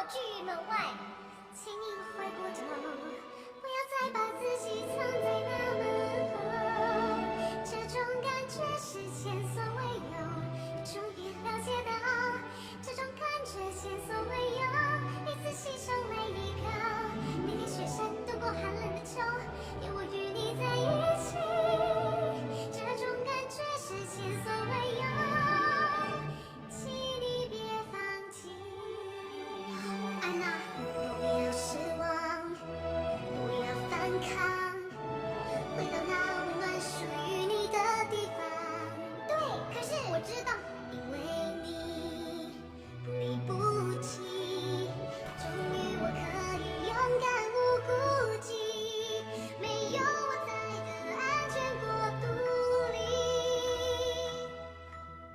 拒门外，请你回过头，不要再把自己藏在那门后。这种感觉是前所未有，终于了解到，这种感觉前所未有，一次牺牲每一口，每天雪山度过寒冷的秋，愿我与你在一起。这种感觉是前所未有，请你别放弃。安娜，不要失望，不要反抗，回到那温暖属于你的地方。对，可是我知道，因为你不离不弃，终于我可以勇敢无顾忌，没有我在的安全国度里。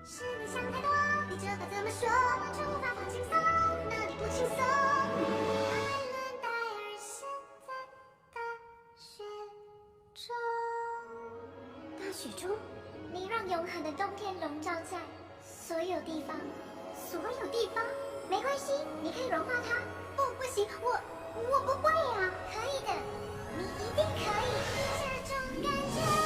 是你想太多，你这话怎么说？完全无法放轻松，哪里不轻松？艾伦戴尔现在大雪中，大雪中，你让永恒的冬天笼罩在所有地方，所有地方。没关系，你可以融化它。不行，我不会啊。可以的，你一定可以。这种感觉。